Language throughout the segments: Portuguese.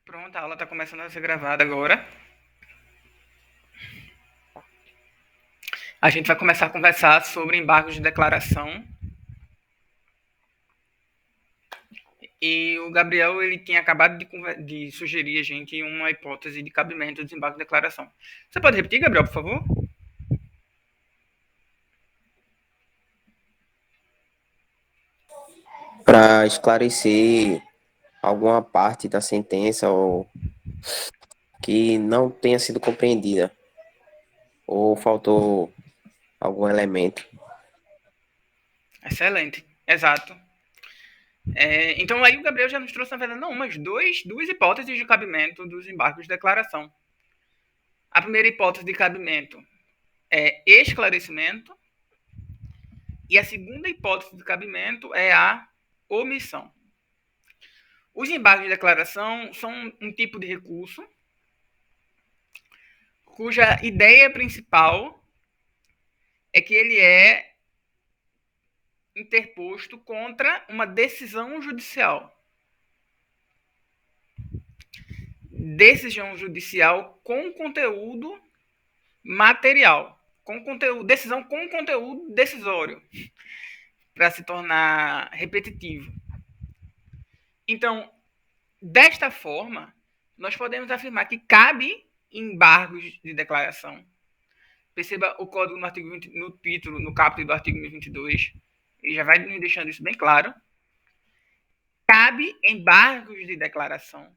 Pronto, a aula está começando a ser gravada agora. A gente vai começar a conversar sobre embargos de declaração. E o Gabriel ele tinha acabado de sugerir a gente uma hipótese de cabimento dos embargos de declaração. Você pode repetir, Gabriel, por favor? Para esclarecer alguma parte da sentença ou que não tenha sido compreendida ou faltou algum elemento. Excelente, exato. Então aí o Gabriel já nos trouxe, na verdade, não, mas duas hipóteses de cabimento dos embargos de declaração. A primeira hipótese de cabimento é esclarecimento e a segunda hipótese de cabimento é a omissão. Os embargos de declaração são um tipo de recurso cuja ideia principal é que ele é interposto contra uma decisão judicial. Decisão judicial com conteúdo material. Decisão com conteúdo decisório, para se tornar repetitivo. Então, desta forma, nós podemos afirmar que cabe embargos de declaração. Perceba o código no artigo 20, no título, no caput do artigo 1022. Ele já vai nos deixando isso bem claro. Cabe embargos de declaração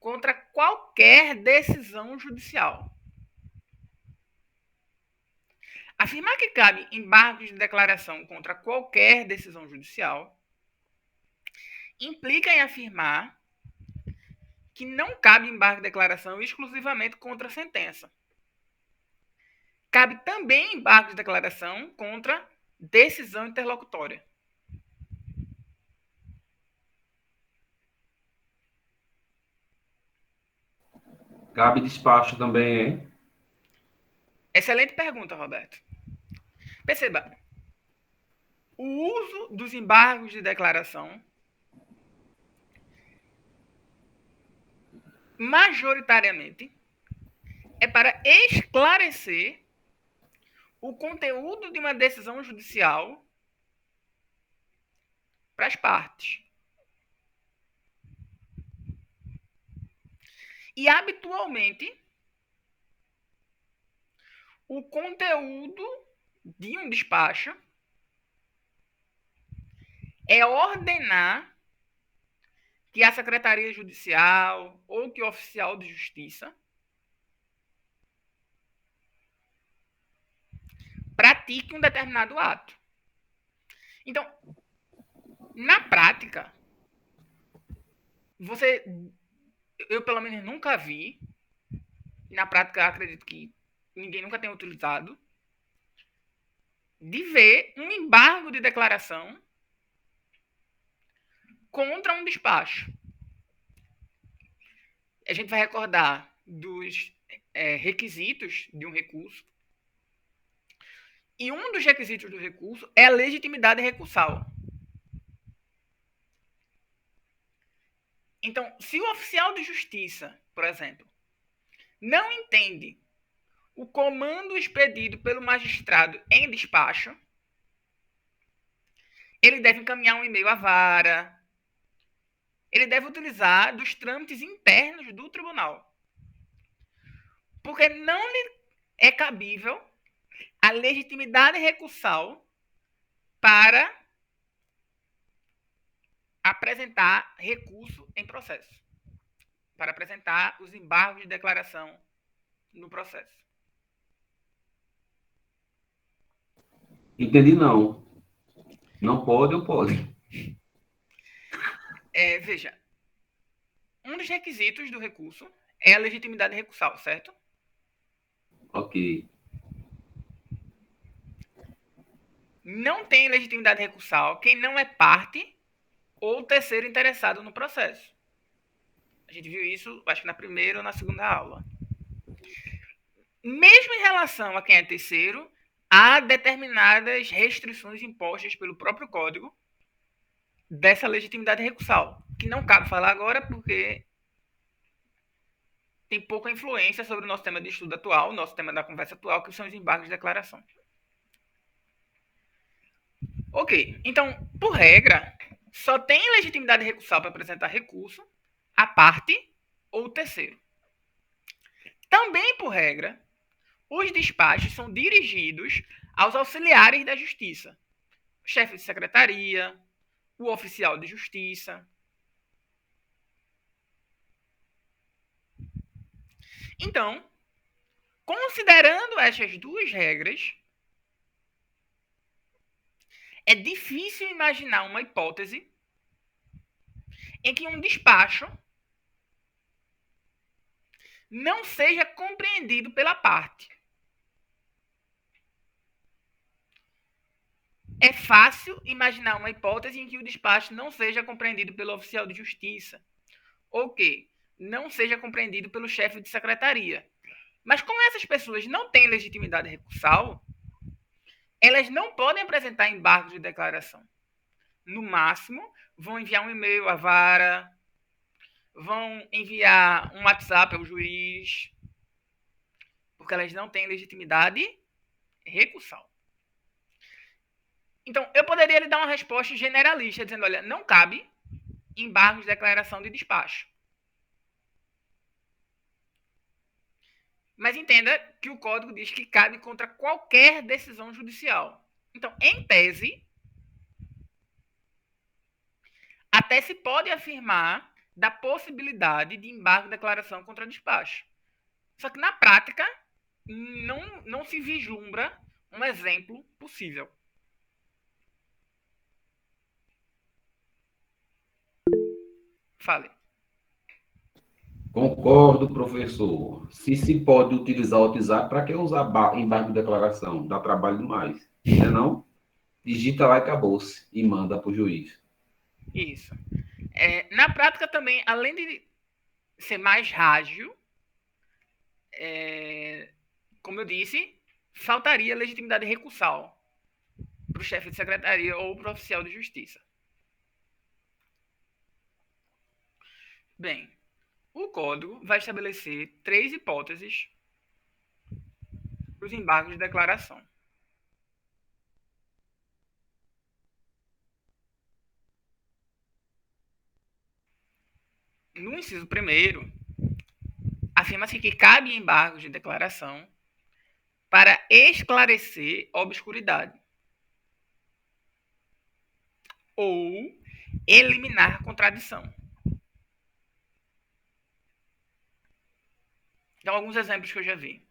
contra qualquer decisão judicial. Afirmar que cabe embargos de declaração contra qualquer decisão judicial implica em afirmar que não cabe embargo de declaração exclusivamente contra a sentença. Cabe também embargo de declaração contra decisão interlocutória. Cabe despacho também, hein? Excelente pergunta, Roberto. Perceba, o uso dos embargos de declaração majoritariamente é para esclarecer o conteúdo de uma decisão judicial para as partes. E, habitualmente, o conteúdo de um despacho é ordenar que a Secretaria Judicial ou que o oficial de justiça pratique um determinado ato. Então, na prática, eu pelo menos nunca vi, e na prática acredito que ninguém nunca tenha utilizado, de ver um embargo de declaração contra um despacho. A gente vai recordar dos requisitos de um recurso. E um dos requisitos do recurso é a legitimidade recursal. Então, se o oficial de justiça, por exemplo, não entende o comando expedido pelo magistrado em despacho, ele deve encaminhar um e-mail à vara, ele deve utilizar dos trâmites internos do tribunal. Porque não lhe é cabível a legitimidade recursal para apresentar recurso em processo, para apresentar os embargos de declaração no processo. Entendi, não. Não pode ou pode? Veja, um dos requisitos do recurso é a legitimidade recursal, certo? Ok. Não tem legitimidade recursal quem não é parte ou terceiro interessado no processo. A gente viu isso, acho que na primeira ou na segunda aula. Mesmo em relação a quem é terceiro, há determinadas restrições impostas pelo próprio código dessa legitimidade recursal, que não cabe falar agora porque tem pouca influência sobre o nosso tema de estudo atual, o nosso tema da conversa atual, que são os embargos de declaração. Ok, então, por regra, só tem legitimidade recursal para apresentar recurso a parte ou o terceiro. Também, por regra, os despachos são dirigidos aos auxiliares da justiça, o chefe de secretaria, o oficial de justiça. Então, considerando essas duas regras, é difícil imaginar uma hipótese em que um despacho não seja compreendido pela parte. É fácil imaginar uma hipótese em que o despacho não seja compreendido pelo oficial de justiça, ou que não seja compreendido pelo chefe de secretaria. Mas como essas pessoas não têm legitimidade recursal, elas não podem apresentar embargos de declaração. No máximo, vão enviar um e-mail à vara, vão enviar um WhatsApp ao juiz, porque elas não têm legitimidade recursal. Então, eu poderia lhe dar uma resposta generalista, dizendo, olha, não cabe embargos de declaração de despacho. Mas entenda que o código diz que cabe contra qualquer decisão judicial. Então, em tese, até se pode afirmar da possibilidade de embargo de declaração contra despacho. Só que na prática, não se vislumbra um exemplo possível. Fale. Concordo, professor. Se pode utilizar o WhatsApp, para que usar embargo de declaração? Dá trabalho demais. Não é não? Digita lá e acabou-se. E manda para o juiz. Isso. Na prática também, além de ser mais rágil, como eu disse, faltaria legitimidade recursal para o chefe de secretaria ou para o oficial de justiça. Bem, o código vai estabelecer 3 hipóteses para os embargos de declaração. No inciso 1º, afirma-se que cabe embargos de declaração para esclarecer obscuridade ou eliminar contradição. Então, alguns exemplos que eu já vi.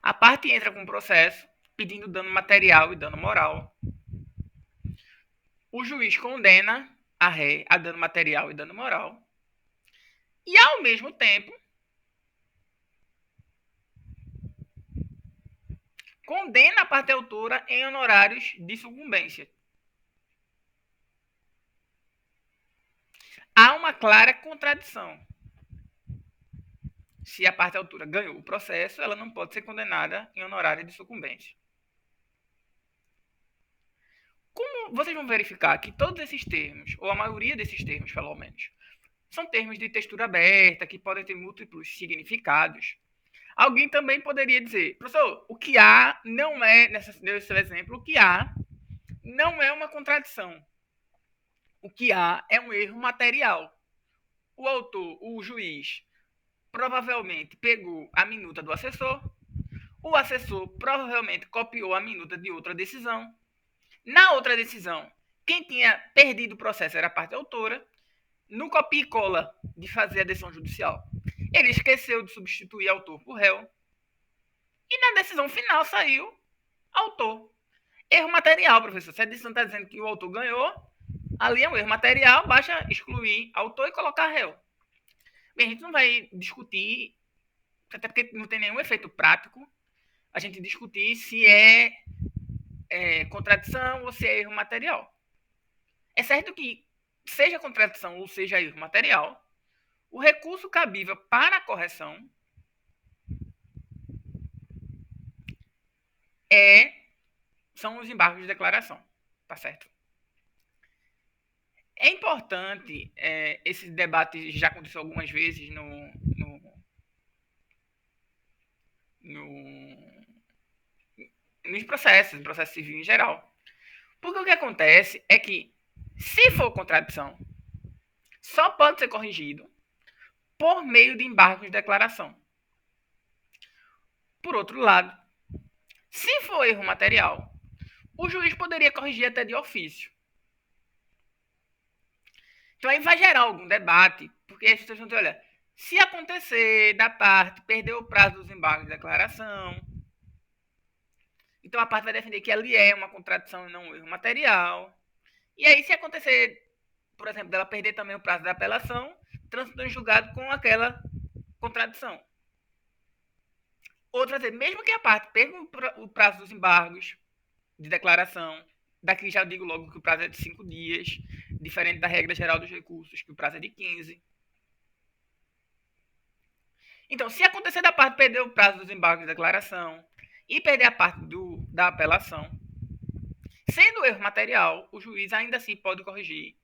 A parte entra com um processo pedindo dano material e dano moral. O juiz condena a ré a dano material e dano moral. E, ao mesmo tempo, condena a parte autora em honorários de sucumbência. Há uma clara contradição. Se a parte autora ganhou o processo, ela não pode ser condenada em honorário de sucumbência. Como vocês vão verificar que todos esses termos, ou a maioria desses termos, pelo menos, são termos de textura aberta, que podem ter múltiplos significados. Alguém também poderia dizer, professor, o que há não é, nesse exemplo, o que há não é uma contradição. O que há é um erro material. O autor, o juiz, provavelmente pegou a minuta do assessor, o assessor provavelmente copiou a minuta de outra decisão. Na outra decisão, quem tinha perdido o processo era a parte autora. No copia e cola de fazer a decisão judicial, ele esqueceu de substituir autor por réu. E na decisão final saiu autor. Erro material, professor. Se a decisão está dizendo que o autor ganhou, ali é um erro material, basta excluir autor e colocar réu. Bem, a gente não vai discutir, até porque não tem nenhum efeito prático, a gente discutir se é contradição ou se é erro material. É certo que, seja contradição ou seja erro material, o recurso cabível para a correção são os embargos de declaração. Tá certo? É importante, esse debate já aconteceu algumas vezes no nos processos, no processo civil em geral. Porque o que acontece é que, se for contradição, só pode ser corrigido por meio de embargos de declaração. Por outro lado, se for erro material, o juiz poderia corrigir até de ofício. Então aí vai gerar algum debate, porque as pessoas vão dizer, olha, se acontecer da parte perder o prazo dos embargos de declaração, então a parte vai defender que ali é uma contradição e não um erro material. E aí, se acontecer, por exemplo, dela perder também o prazo da apelação, transitou em julgado com aquela contradição. Outra vez, mesmo que a parte perca o prazo dos embargos de declaração, daqui já digo logo que o prazo é de 5 dias, diferente da regra geral dos recursos, que o prazo é de 15. Então, se acontecer da parte perder o prazo dos embargos de declaração e perder a parte da apelação, sendo erro material, o juiz ainda assim pode corrigir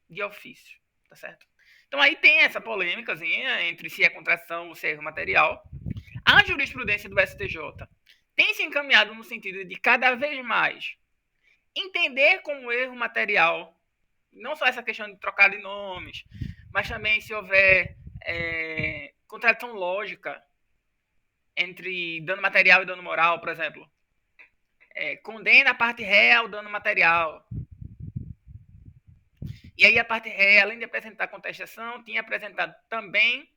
de ofício, tá certo? Então aí tem essa polêmicazinha entre se é contradição ou se é erro material. A jurisprudência do STJ tem se encaminhado no sentido de cada vez mais entender como erro material, não só essa questão de trocar de nomes, mas também se houver contradição lógica entre dano material e dano moral, por exemplo. Condena a parte réu ao dano material. E aí a parte ré, além de apresentar contestação, tinha apresentado também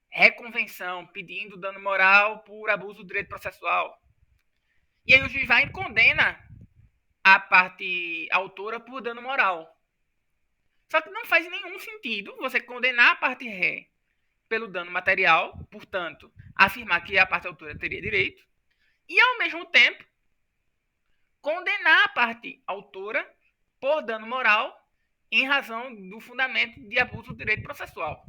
reconvenção, pedindo dano moral por abuso do direito processual. E aí o juiz vai e condena a parte autora por dano moral. Só que não faz nenhum sentido você condenar a parte ré pelo dano material, portanto, afirmar que a parte autora teria direito, e ao mesmo tempo condenar a parte autora por dano moral em razão do fundamento de abuso do direito processual.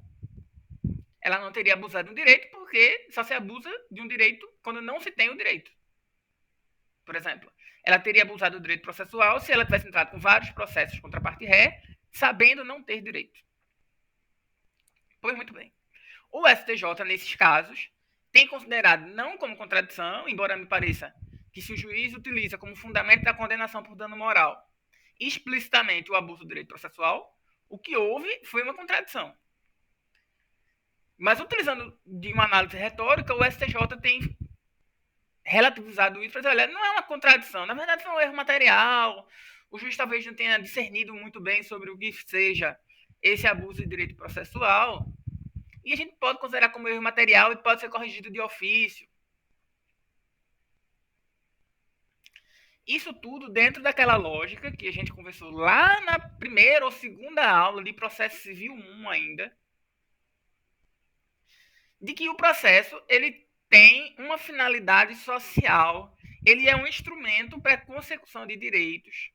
Ela não teria abusado de um direito porque só se abusa de um direito quando não se tem o direito. Por exemplo, ela teria abusado do direito processual se ela tivesse entrado com vários processos contra a parte ré, sabendo não ter direito. Pois muito bem. O STJ, nesses casos, tem considerado não como contradição, embora me pareça que se o juiz utiliza como fundamento da condenação por dano moral explicitamente o abuso do direito processual, o que houve foi uma contradição. Mas utilizando de uma análise retórica, o STJ tem relativizado isso para dizer, olha, não é uma contradição, na verdade foi um erro material, o juiz talvez não tenha discernido muito bem sobre o que seja esse abuso de direito processual, e a gente pode considerar como erro material e pode ser corrigido de ofício. Isso tudo dentro daquela lógica que a gente conversou lá na primeira ou segunda aula de processo civil 1 ainda, de que o processo ele tem uma finalidade social, ele é um instrumento para a consecução de direitos.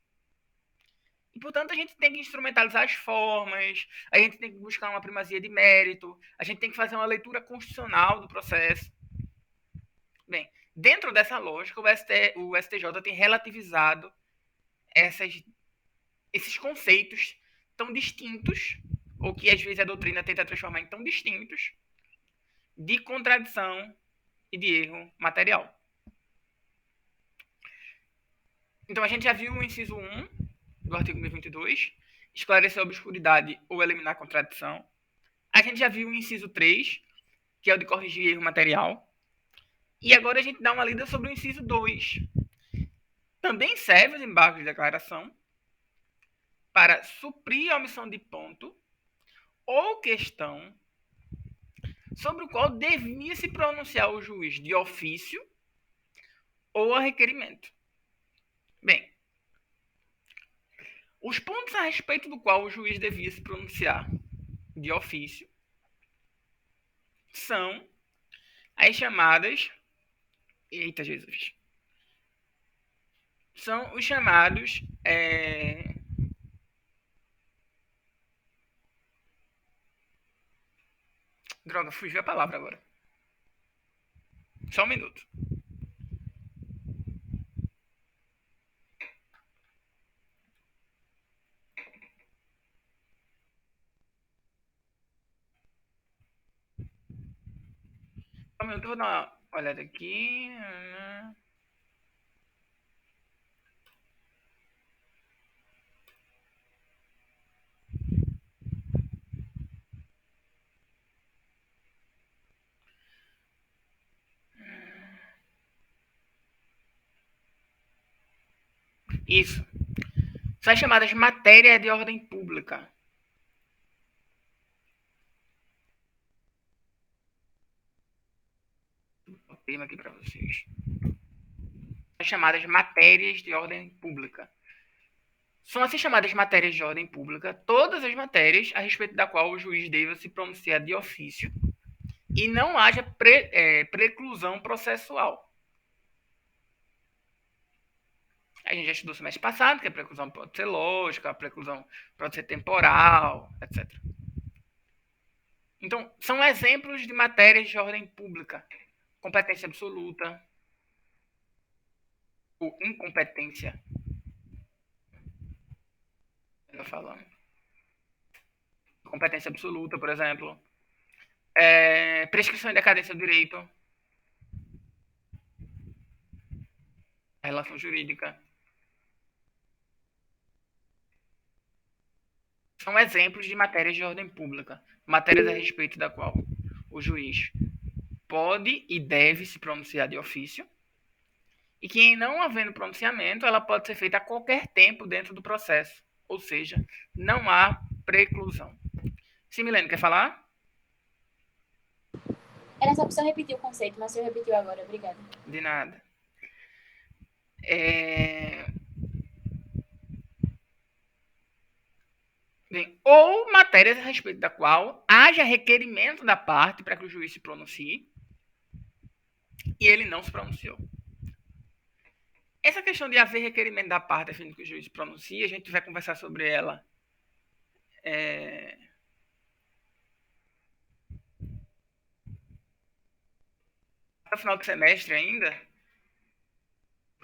E, portanto, a gente tem que instrumentalizar as formas, a gente tem que buscar uma primazia de mérito, a gente tem que fazer uma leitura constitucional do processo. Bem, dentro dessa lógica, o STJ tem relativizado esses conceitos tão distintos, ou que às vezes a doutrina tenta transformar em tão distintos, de contradição e de erro material. Então a gente já viu o inciso 1 do artigo 1022, esclarecer a obscuridade ou eliminar a contradição. A gente já viu o inciso 3, que é o de corrigir erro material. E agora a gente dá uma lida sobre o inciso 2. Também serve os embargos de declaração para suprir a omissão de ponto ou questão sobre o qual devia se pronunciar o juiz de ofício ou a requerimento. Bem, os pontos a respeito do qual o juiz devia se pronunciar de ofício são as chamadas... Eita, Jesus! São os chamados... Droga, fugiu a palavra agora. Só um minuto. Só um minuto, eu vou dar Olha daqui. Isso. São as chamadas matérias de ordem pública. O tema aqui para vocês. As chamadas matérias de ordem pública. São assim chamadas matérias de ordem pública todas as matérias a respeito da qual o juiz deva se pronunciar de ofício e não haja preclusão processual. A gente já estudou semestre passado que a preclusão pode ser lógica, a preclusão pode ser temporal, etc. Então, são exemplos de matérias de ordem pública. Competência absoluta ou incompetência. Melhor falando. Competência absoluta, por exemplo. Prescrição e decadência do direito. A relação jurídica. São exemplos de matérias de ordem pública. Matérias a respeito da qual o juiz pode e deve se pronunciar de ofício. E que, em não havendo pronunciamento, ela pode ser feita a qualquer tempo dentro do processo. Ou seja, não há preclusão. Sim, Milene, quer falar? Era só para repetir o conceito, mas você repetiu agora. Obrigada. De nada. Bem, ou matérias a respeito da qual haja requerimento da parte para que o juiz se pronuncie e ele não se pronunciou. Essa questão de haver requerimento da parte a fim de que o juiz se pronuncie, a gente vai conversar sobre ela até o final do semestre ainda.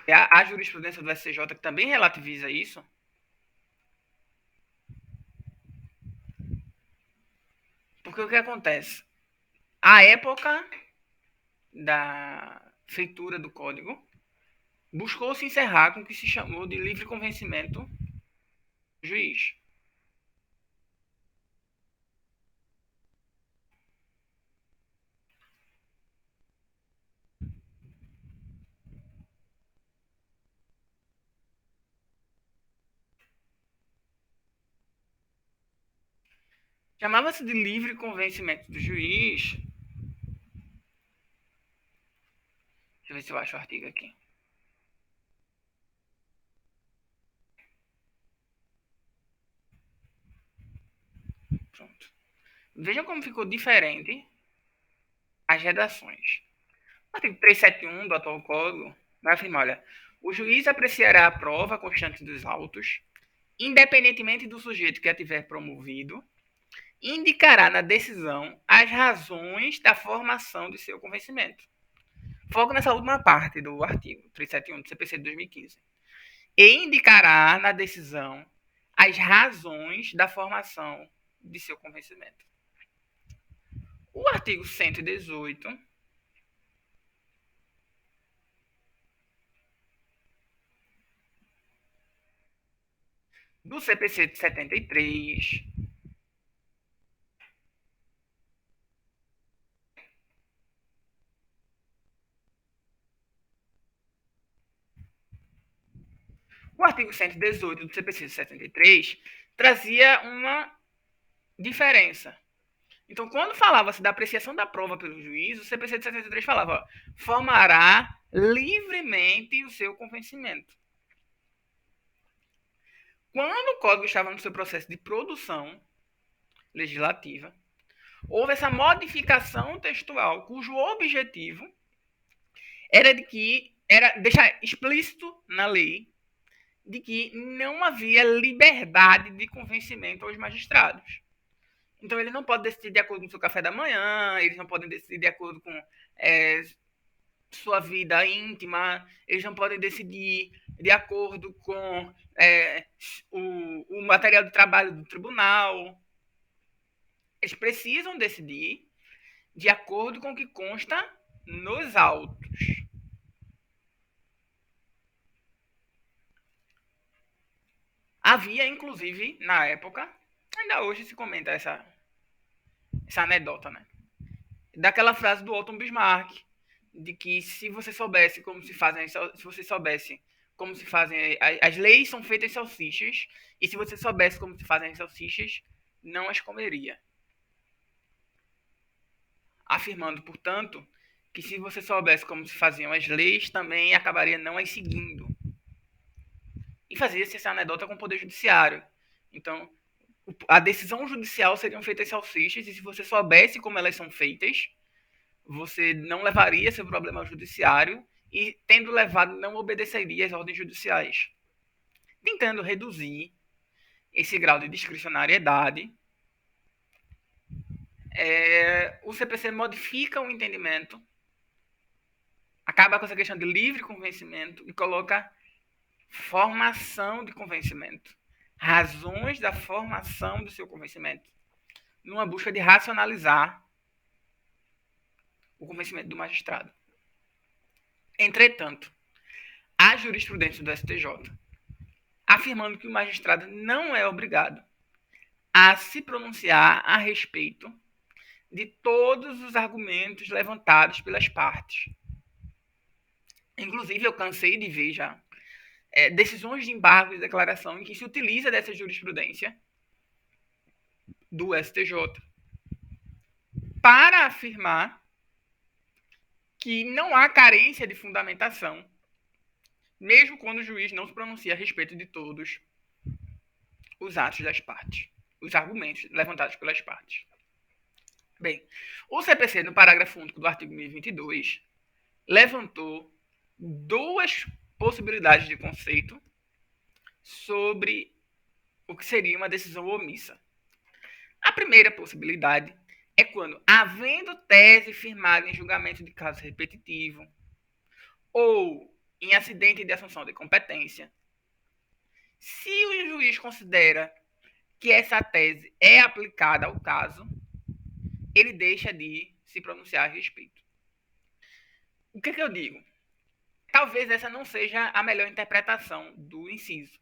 A jurisprudência do SCJ que também relativiza isso. Porque o que acontece? A época da feitura do código buscou se encerrar com o que se chamou de livre convencimento do juiz. Chamava-se de livre convencimento do juiz. Deixa eu ver se eu acho o artigo aqui. Pronto. Vejam como ficou diferente as redações. O artigo 371 do atual código vai afirmar, olha, o juiz apreciará a prova constante dos autos, independentemente do sujeito que a tiver promovido, indicará na decisão as razões da formação de seu convencimento. Foco nessa última parte do artigo 371 do CPC de 2015. E indicará na decisão as razões da formação de seu convencimento. O artigo 118 do CPC de 73 o artigo 118 do CPC de 73 trazia uma diferença. Então, quando falava-se da apreciação da prova pelo juiz, o CPC de 73 falava, formará livremente o seu convencimento. Quando o código estava no seu processo de produção legislativa, houve essa modificação textual, cujo objetivo era deixar explícito na lei de que não havia liberdade de convencimento aos magistrados. Então, ele não pode decidir de acordo com o seu café da manhã, eles não podem decidir de acordo com sua vida íntima, eles não podem decidir de acordo com o material de trabalho do tribunal. Eles precisam decidir de acordo com o que consta nos autos. Havia, inclusive, na época, ainda hoje se comenta essa anedota, né? Daquela frase do Otto Bismarck, de que se você soubesse como se fazem, se você soubesse como se fazem, as leis são feitas salsichas, e se você soubesse como se fazem as salsichas, não as comeria. Afirmando, portanto, que se você soubesse como se faziam as leis, também acabaria não as seguindo. E fazia-se essa anedota com o Poder Judiciário. Então, a decisão judicial seriam feitas salsichas, e se você soubesse como elas são feitas, você não levaria seu problema ao judiciário e, tendo levado, não obedeceria às ordens judiciais. Tentando reduzir esse grau de discricionariedade, o CPC modifica o entendimento, acaba com essa questão de livre convencimento e coloca formação de convencimento, razões da formação do seu convencimento, numa busca de racionalizar o convencimento do magistrado. Entretanto, a jurisprudência do STJ, afirmando que o magistrado não é obrigado a se pronunciar a respeito de todos os argumentos levantados pelas partes. Inclusive, eu cansei de ver já decisões de embargo de declaração em que se utiliza dessa jurisprudência do STJ para afirmar que não há carência de fundamentação, mesmo quando o juiz não se pronuncia a respeito de todos os atos das partes, os argumentos levantados pelas partes. Bem, o CPC, no parágrafo único do artigo 1022, levantou duas possibilidades de conceito sobre o que seria uma decisão omissa. A primeira possibilidade é quando, havendo tese firmada em julgamento de caso repetitivo ou em acidente de assunção de competência, se o juiz considera que essa tese é aplicada ao caso, ele deixa de se pronunciar a respeito. O que eu digo? Talvez essa não seja a melhor interpretação do inciso.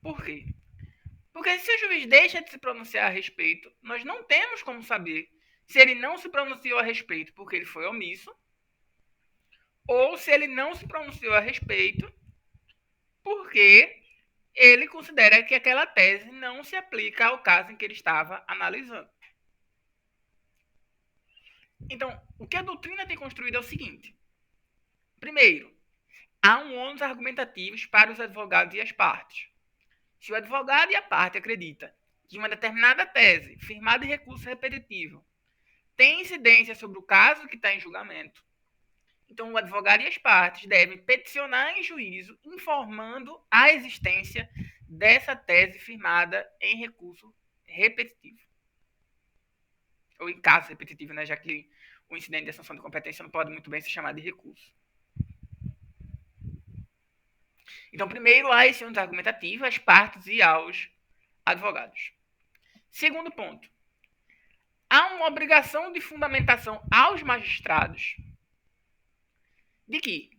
Por quê? Porque se o juiz deixa de se pronunciar a respeito, nós não temos como saber se ele não se pronunciou a respeito porque ele foi omisso, ou se ele não se pronunciou a respeito porque ele considera que aquela tese não se aplica ao caso em que ele estava analisando. Então, o que a doutrina tem construído é o seguinte. Primeiro, há um ônus argumentativo para os advogados e as partes. Se o advogado e a parte acreditam que uma determinada tese, firmada em recurso repetitivo, tem incidência sobre o caso que está em julgamento, então o advogado e as partes devem peticionar em juízo informando a existência dessa tese firmada em recurso repetitivo. Ou em caso repetitivo, né? Já que o incidente de assunção de competência não pode muito bem se chamar de recurso. Então, primeiro, há esse ônus argumentativo às partes e aos advogados. Segundo ponto, há uma obrigação de fundamentação aos magistrados de que,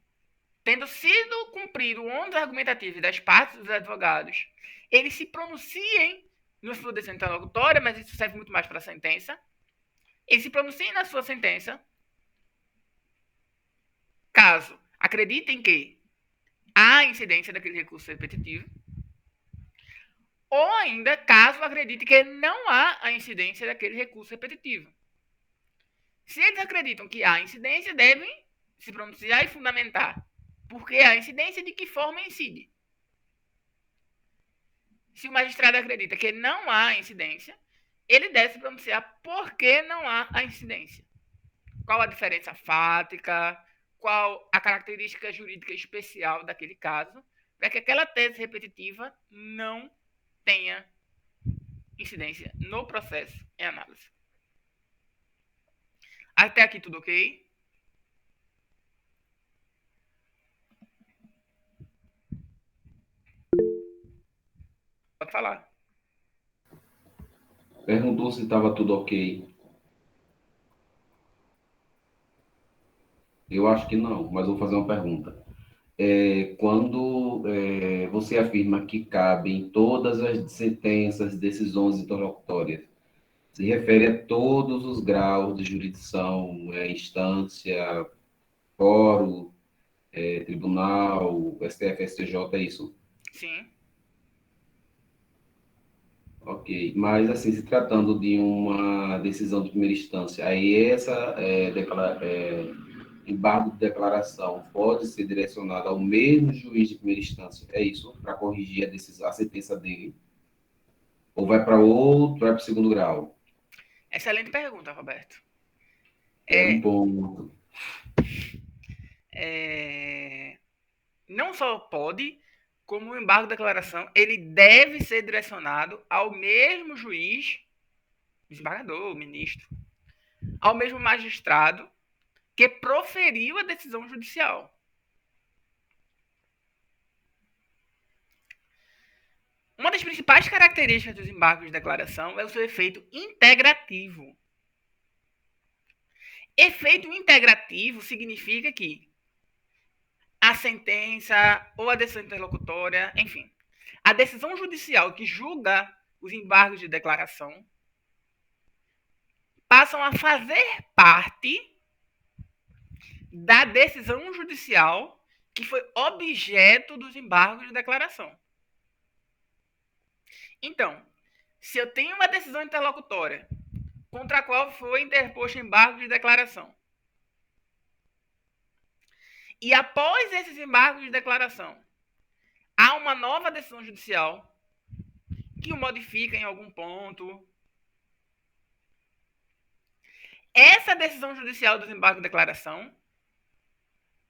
tendo sido cumprido o ônus argumentativo das partes e dos advogados, eles se pronunciem na sua decisão interlocutória, mas isso serve muito mais para a sentença, eles se pronunciem na sua sentença, caso acreditem que há incidência daquele recurso repetitivo, ou ainda, caso acredite que não há a incidência daquele recurso repetitivo. Se eles acreditam que há incidência, devem se pronunciar e fundamentar porque há incidência, de que forma incide. Se o magistrado acredita que não há incidência, ele deve se pronunciar por que não há a incidência. Qual a diferença fática, qual a característica jurídica especial daquele caso, para que aquela tese repetitiva não tenha incidência no processo em análise. Até aqui tudo ok? Pode falar. Perguntou se estava tudo ok. Eu acho que não, mas vou fazer uma pergunta. Quando você afirma que cabem todas as sentenças, decisões interlocutórias, se refere a todos os graus de jurisdição, instância, fórum, tribunal, STF, STJ, é isso? Sim. Ok, mas assim, se tratando de uma decisão de primeira instância, aí embargo de declaração pode ser direcionado ao mesmo juiz de primeira instância, é isso? Para corrigir a decisão, a sentença dele? Ou vai para outro, vai para o segundo grau? Excelente pergunta, Roberto. É um É, ponto. não só pode, como o embargo de declaração, ele deve ser direcionado ao mesmo juiz, desembargador, ministro, ao mesmo magistrado que proferiu a decisão judicial. Uma das principais características dos embargos de declaração é o seu efeito integrativo. Efeito integrativo significa que a sentença ou a decisão interlocutória, enfim, a decisão judicial que julga os embargos de declaração passam a fazer parte da decisão judicial que foi objeto dos embargos de declaração. Então, se eu tenho uma decisão interlocutória contra a qual foi interposto embargo de declaração, e após esses embargos de declaração, há uma nova decisão judicial que o modifica em algum ponto, essa decisão judicial dos embargos de declaração,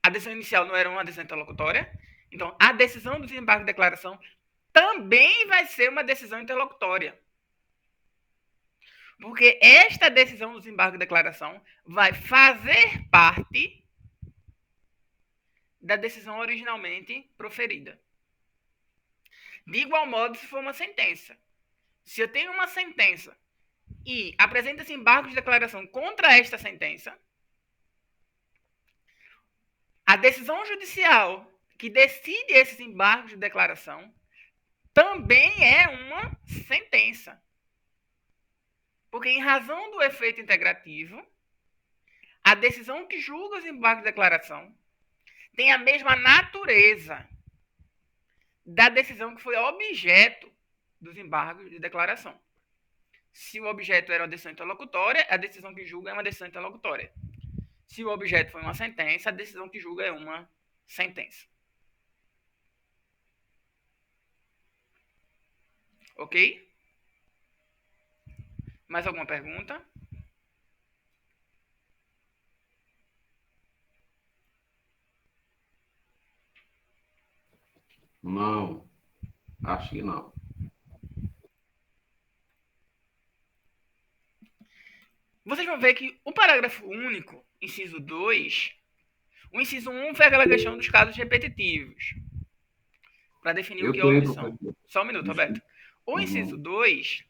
a decisão inicial não era uma decisão interlocutória, então a decisão dos embargos de declaração também vai ser uma decisão interlocutória. Porque esta decisão dos embargos de declaração vai fazer parte da decisão originalmente proferida. De igual modo, se for uma sentença. Se eu tenho uma sentença e apresenta-se embargos de declaração contra esta sentença, a decisão judicial que decide esses embargos de declaração também é uma sentença. Porque, em razão do efeito integrativo, a decisão que julga os embargos de declaração tem a mesma natureza da decisão que foi objeto dos embargos de declaração. Se o objeto era uma decisão interlocutória, a decisão que julga é uma decisão interlocutória. Se o objeto foi uma sentença, a decisão que julga é uma sentença. Ok? Mais alguma pergunta? Não, acho que não. Vocês vão ver que o parágrafo único, inciso 2, o inciso 1 foi aquela questão dos casos repetitivos, para definir o Eu que é tenho, omissão. professor. Só um minuto, Roberto. O inciso Uhum. 2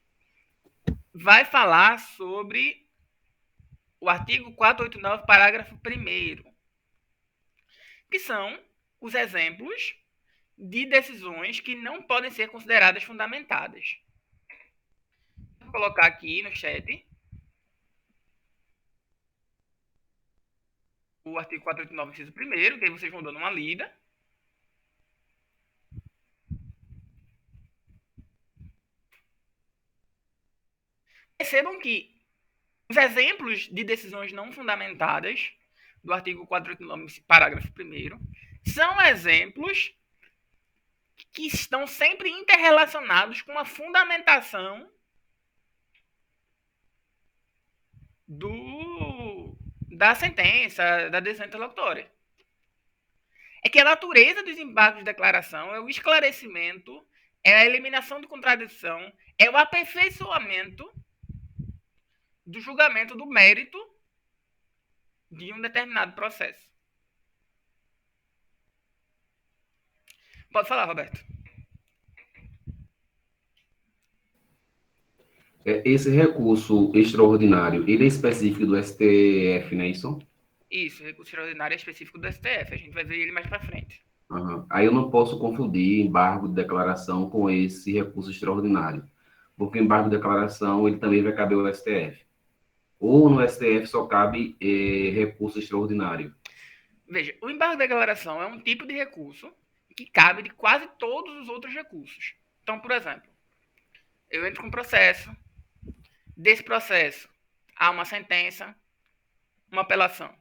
vai falar sobre o artigo 489, parágrafo 1º, que são os exemplos de decisões que não podem ser consideradas fundamentadas. Vou colocar aqui no chat o artigo 489, inciso 1º, que aí vocês vão dando uma lida. Percebam que os exemplos de decisões não fundamentadas do artigo 489, parágrafo 1º, são exemplos que estão sempre interrelacionados com a fundamentação da sentença, da decisão interlocutória. É que a natureza dos embargos de declaração é o esclarecimento, é a eliminação de contradição, é o aperfeiçoamento do julgamento do mérito de um determinado processo. Pode falar, Roberto. Esse recurso extraordinário, ele é específico do STF, não é isso? Isso, recurso extraordinário é específico do STF. A gente vai ver ele mais para frente. Aham. Aí eu não posso confundir embargo de declaração com esse recurso extraordinário, porque o embargo de declaração ele também vai caber ao STF. Ou no STF só cabe recurso extraordinário. Veja, o embargo de declaração é um tipo de recurso que cabe de quase todos os outros recursos. Então, por exemplo, eu entro com um processo, desse processo há uma sentença, uma apelação.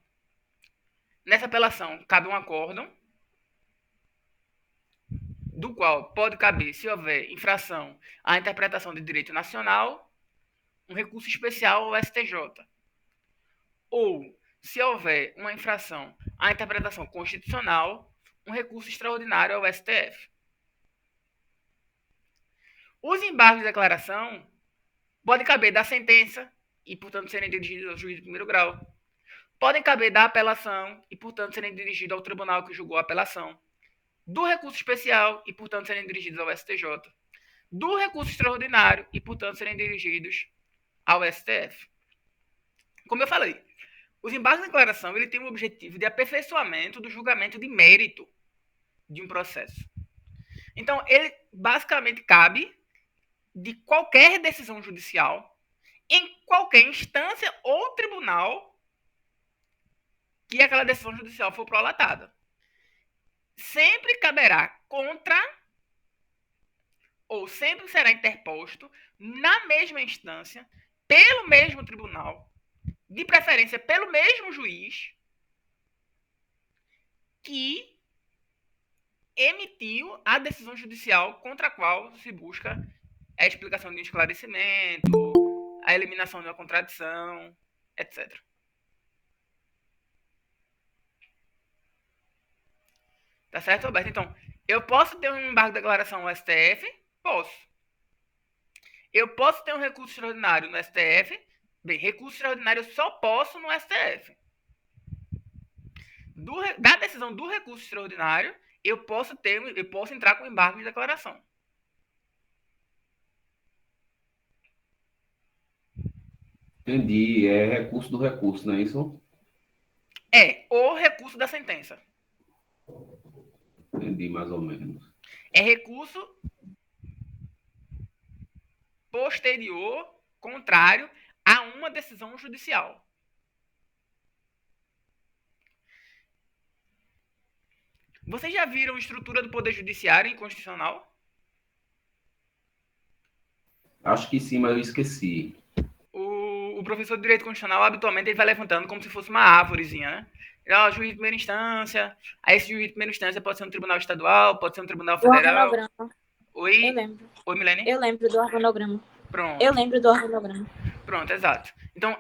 Nessa apelação cabe um acórdão, do qual pode caber, se houver infração à interpretação de direito nacional, um recurso especial ao STJ. Ou, se houver uma infração à interpretação constitucional, um recurso extraordinário ao STF. Os embargos de declaração podem caber da sentença e, portanto, serem dirigidos ao juiz de primeiro grau. Podem caber da apelação e, portanto, serem dirigidos ao tribunal que julgou a apelação. Do recurso especial e, portanto, serem dirigidos ao STJ. Do recurso extraordinário e, portanto, serem dirigidos ao STF. Como eu falei, os embargos de declaração ele tem o objetivo de aperfeiçoamento do julgamento de mérito de um processo. Então, ele basicamente cabe de qualquer decisão judicial em qualquer instância ou tribunal que aquela decisão judicial for prolatada. Sempre caberá contra ou sempre será interposto na mesma instância, pelo mesmo tribunal, de preferência pelo mesmo juiz que emitiu a decisão judicial contra a qual se busca a explicação de um esclarecimento, a eliminação de uma contradição, etc. Tá certo, Roberto? Então, eu posso ter um embargo de declaração no STF? Posso. Eu posso ter um recurso extraordinário no STF? Bem, recurso extraordinário eu só posso no STF. Da decisão do recurso extraordinário, eu posso entrar com embargo de declaração. Entendi, é recurso do recurso, não é isso? É o recurso da sentença. Entendi mais ou menos. É recurso posterior, contrário a uma decisão judicial. Vocês já viram a estrutura do Poder Judiciário em Constitucional? Acho que sim, mas eu esqueci. O professor de Direito Constitucional, habitualmente, ele vai levantando como se fosse uma árvorezinha, né? Juiz de primeira instância, aí esse juiz de primeira instância pode ser um tribunal estadual, pode ser um tribunal federal. Oi? Eu lembro. Oi, Milene? Eu lembro do organograma. Pronto. Eu lembro do organograma. Pronto, exato. Então,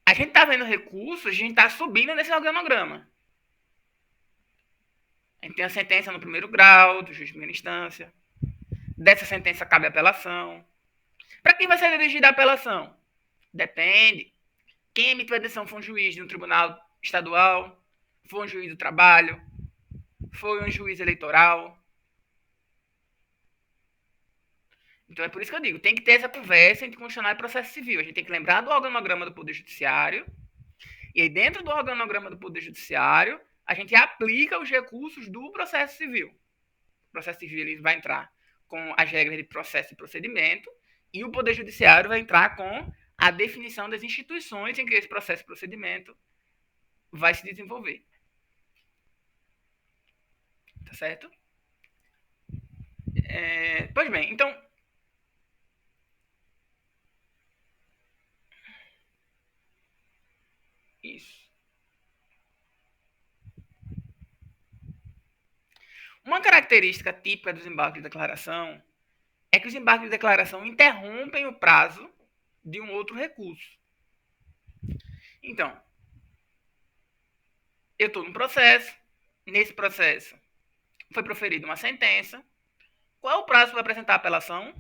a gente tá vendo recursos, a gente tá subindo nesse organograma. A gente tem a sentença no primeiro grau, do juiz de primeira instância. Dessa sentença cabe apelação. Para quem vai ser dirigida a apelação? Depende. Quem emitiu a decisão foi um juiz de um tribunal estadual, foi um juiz do trabalho, foi um juiz eleitoral. Então é por isso que eu digo, tem que ter essa conversa entre constitucional e processo civil. A gente tem que lembrar do organograma do Poder Judiciário, e aí dentro do organograma do Poder Judiciário, a gente aplica os recursos do processo civil. O processo civil ele vai entrar com as regras de processo e procedimento, e o Poder Judiciário vai entrar com a definição das instituições em que esse processo e procedimento vai se desenvolver. Tá certo? Pois bem, então... Isso. Uma característica típica dos embargos de declaração é que os embargos de declaração interrompem o prazo de um outro recurso. Então, eu estou num processo, nesse processo foi proferida uma sentença. Qual é o prazo para apresentar a apelação?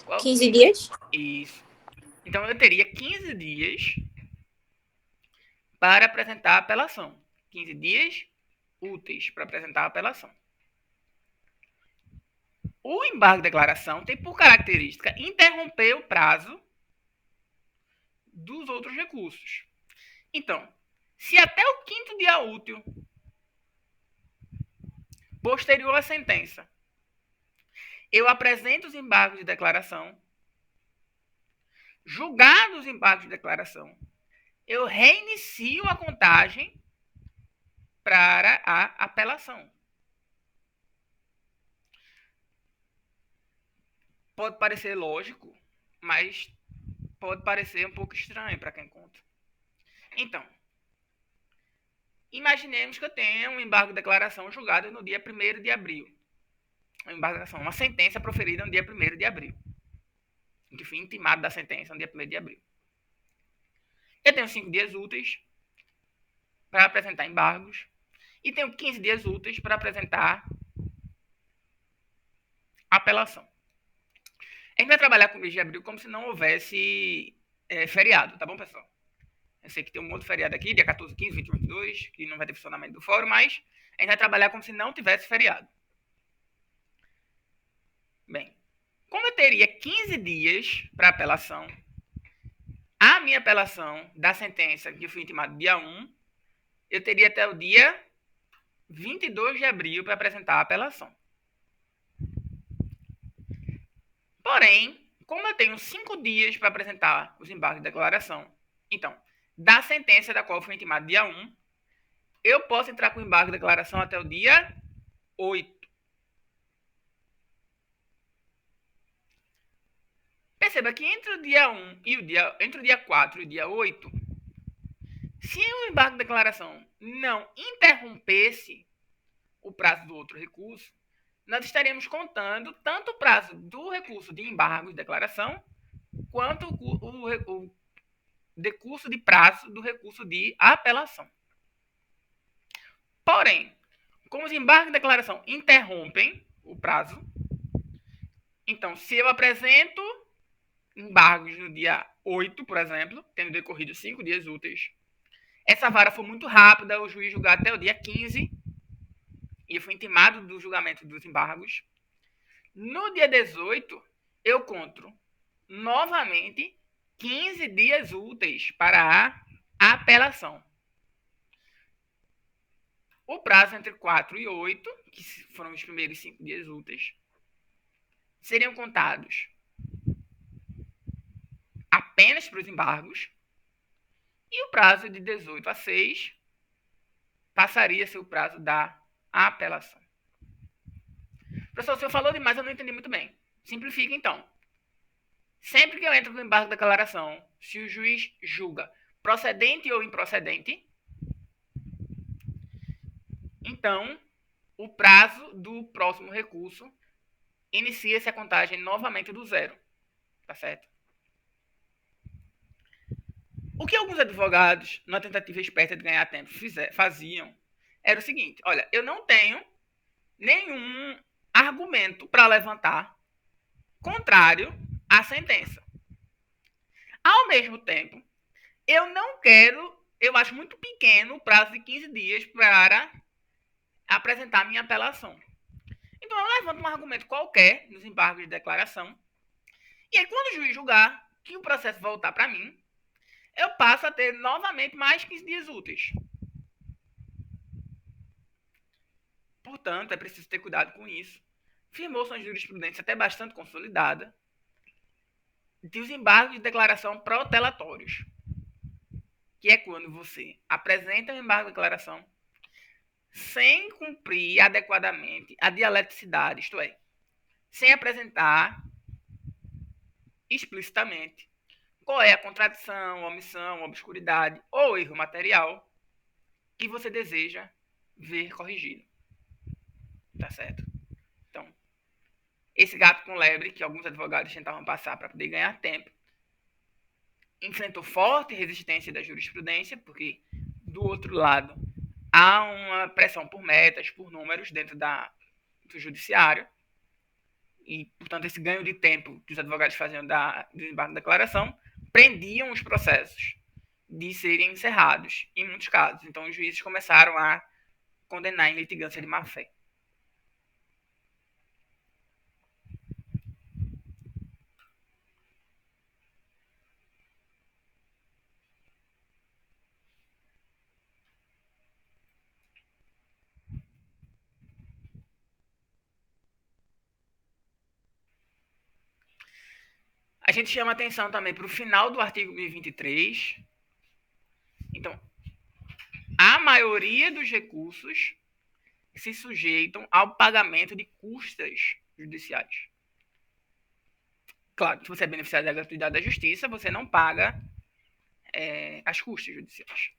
Qual? 15 dias? Isso. Então, eu teria 15 dias para apresentar a apelação. 15 dias úteis para apresentar a apelação. O embargo de declaração tem por característica interromper o prazo dos outros recursos. Então, se até o 5º dia útil posterior à sentença eu apresento os embargos de declaração, julgados os embargos de declaração, eu reinicio a contagem para a apelação. Pode parecer lógico, mas pode parecer um pouco estranho para quem conta. Então, imaginemos que eu tenha um embargo de declaração julgado no dia 1º de abril. Uma sentença proferida no dia 1º de abril. Em que fui intimado da sentença no dia 1º de abril. Eu tenho 5 dias úteis para apresentar embargos e tenho 15 dias úteis para apresentar apelação. A gente vai trabalhar com o mês de abril como se não houvesse feriado, tá bom, pessoal? Eu sei que tem um outro feriado aqui, dia 14, 15, 21, 22, que não vai ter funcionamento do fórum, mas a gente vai trabalhar como se não tivesse feriado. Bem, como eu teria 15 dias para apelação, a minha apelação da sentença que eu fui intimado dia 1, eu teria até o dia 22 de abril para apresentar a apelação. Porém, como eu tenho 5 dias para apresentar os embargos de declaração, então, da sentença da qual eu fui intimado dia 1, eu posso entrar com embargo de declaração até o dia 8. Perceba que entre o dia 1 e entre o dia 4 e o dia 8, se o embargo de declaração não interrompesse o prazo do outro recurso, nós estaríamos contando tanto o prazo do recurso de embargo de declaração, quanto o decurso de prazo do recurso de apelação. Porém, como os embargos de declaração interrompem o prazo, então, se eu apresento embargos no dia 8, por exemplo, tendo decorrido 5 dias úteis, essa vara foi muito rápida, o juiz julgar até o dia 15, e eu fui intimado do julgamento dos embargos. No dia 18, eu conto novamente 15 dias úteis para a apelação. O prazo entre 4 e 8, que foram os primeiros 5 dias úteis, seriam contados apenas para os embargos, e o prazo de 18 a 6 passaria a ser o prazo da apelação. Professor, o senhor falou demais, eu não entendi muito bem. Simplifica, então. Sempre que eu entro no embargo de declaração, se o juiz julga procedente ou improcedente, então o prazo do próximo recurso inicia-se a contagem novamente do zero. Tá certo? O que alguns advogados, na tentativa esperta de ganhar tempo, faziam era o seguinte: olha, eu não tenho nenhum argumento para levantar contrário à sentença. Ao mesmo tempo, eu acho muito pequeno o prazo de 15 dias para apresentar minha apelação. Então, eu levanto um argumento qualquer nos embargos de declaração, e aí, quando o juiz julgar que o processo voltar para mim, eu passo a ter novamente mais 15 dias úteis. Portanto, é preciso ter cuidado com isso. Firmou-se uma jurisprudência até bastante consolidada de os embargos de declaração protelatórios, que é quando você apresenta um embargo de declaração sem cumprir adequadamente a dialeticidade, isto é, sem apresentar explicitamente qual é a contradição, omissão, obscuridade ou erro material que você deseja ver corrigido. Tá certo? Então, esse gato com lebre que alguns advogados tentavam passar para poder ganhar tempo enfrentou forte resistência da jurisprudência, porque do outro lado há uma pressão por metas, por números dentro do judiciário, e, portanto, esse ganho de tempo que os advogados faziam do embargo de declaração prendiam os processos de serem encerrados, em muitos casos. Então, os juízes começaram a condenar em litigância de má-fé. A gente chama atenção também para o final do artigo 1023. Então, a maioria dos recursos se sujeitam ao pagamento de custas judiciais. Claro, se você é beneficiário da gratuidade da justiça, você não paga as custas judiciais.